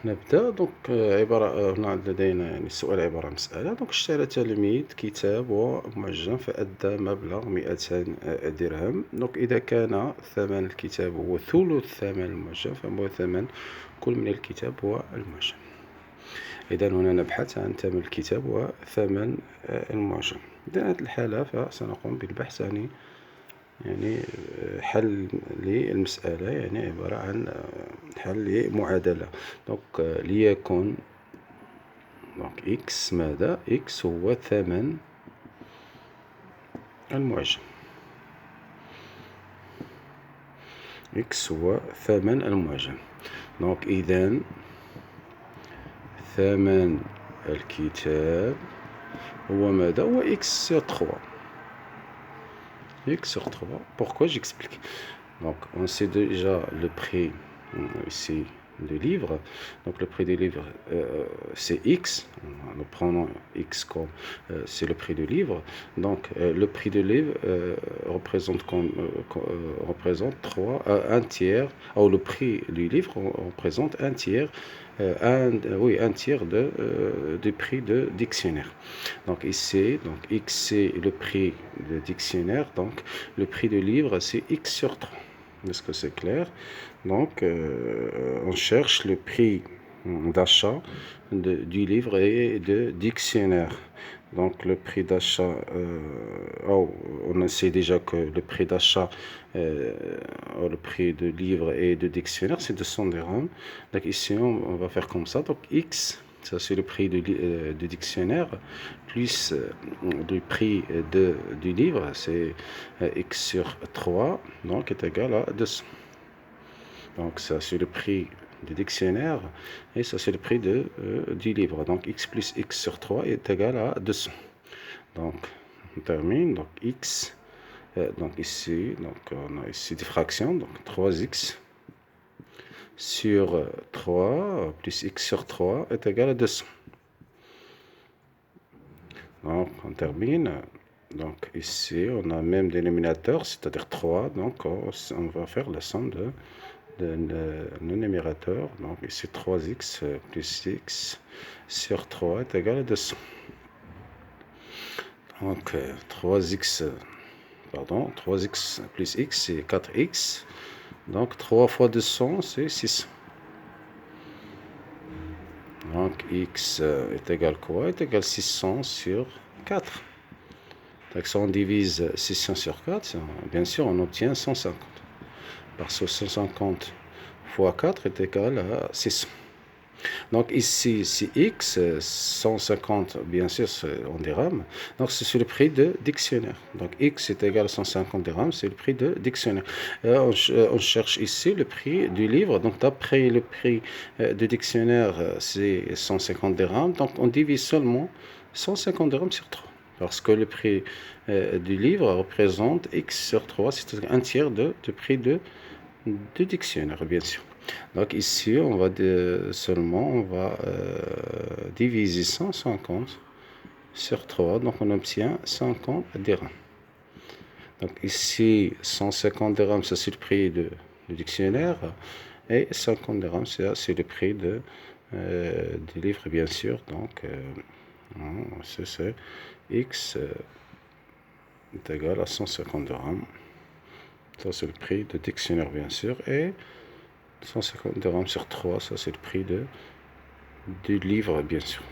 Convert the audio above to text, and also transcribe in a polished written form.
نبدأ دونك هنا لدينا يعني السؤال عبارة عن مسألة. دونك اشترى تلميذ كتاب ومعجم فأدى مبلغ 200 درهم. دونك إذا كان ثمن الكتاب هو ثلث ثمن المعجم فما ثمن كل من الكتاب والمعجم. إذا هنا نبحث عن ثمن الكتاب وثمن المعجم. في هذه الحالة فسنقوم بالبحث عن يعني حل للمسألة، يعني عبارة عن حل لمعادلة. دونك ليكن دونك إكس ماذا؟ إكس هو ثمن المعجم. إكس هو ثمن المعجم. دونك إذن ثمن الكتاب هو ماذا؟ هو إكس sur 3. X sur 3. Pourquoi j'explique? Donc, on sait déjà le prix ici du livre. Donc, le prix du livre, c'est X. Nous prenons X comme c'est le prix du livre. Donc, le prix du livre représente 3, un tiers. Ou le prix du livre représente un tiers. Un tiers du prix de dictionnaire. Donc ici, donc X c'est le prix de dictionnaire, donc le prix du livre c'est X sur 3. Est-ce que c'est clair? Donc on cherche le prix d'achat du livre et de dictionnaire. Donc le prix d'achat, on sait déjà que le prix d'achat, le prix de livre et de dictionnaire, c'est 200 dirhams. Donc ici, on va faire comme ça. Donc X, ça c'est le prix du dictionnaire, plus le prix du livre, c'est X sur 3, donc est égal à 200. Donc ça c'est le prix du dictionnaire et ça c'est le prix du livre. Donc X plus X sur 3 est égal à 200. Donc on termine. Donc X, donc ici, donc on a ici des fractions. Donc 3X sur 3 plus X sur 3 est égal à 200. Donc on termine. Donc ici on a même dénominateur, c'est-à-dire 3. Donc on va faire la somme de le numérateur. Donc ici 3x plus x sur 3 est égal à 200. Donc 3x plus x c'est 4x. Donc 3 fois 200 c'est 600. Donc x est égal quoi? Est égal 600 sur 4. Donc si on divise 600 sur 4, bien sûr on obtient 150. Parce que 150 fois 4 est égal à 600. Donc ici, si x, 150, bien sûr, en dirhams. Donc c'est le prix de dictionnaire. Donc x est égal à 150 dirhams, c'est le prix de dictionnaire. On cherche ici le prix du livre. Donc d'après le prix de dictionnaire, c'est 150 dirhams. Donc on divise seulement 150 dirhams sur 3. Parce que le prix du livre représente x sur 3, c'est-à-dire un tiers du prix de dictionnaire, bien sûr. Donc ici, on va diviser 150 sur 3, donc on obtient 50 dirhams. Donc ici, 150 dirhams, ça c'est le prix du dictionnaire, et 50 dirhams, c'est le prix du livre, bien sûr. Donc, c'est x est égal à 150 dirhams. Ça, c'est le prix de dictionnaire, bien sûr. Et 150 dirhams sur 3, ça, c'est le prix du livre, bien sûr.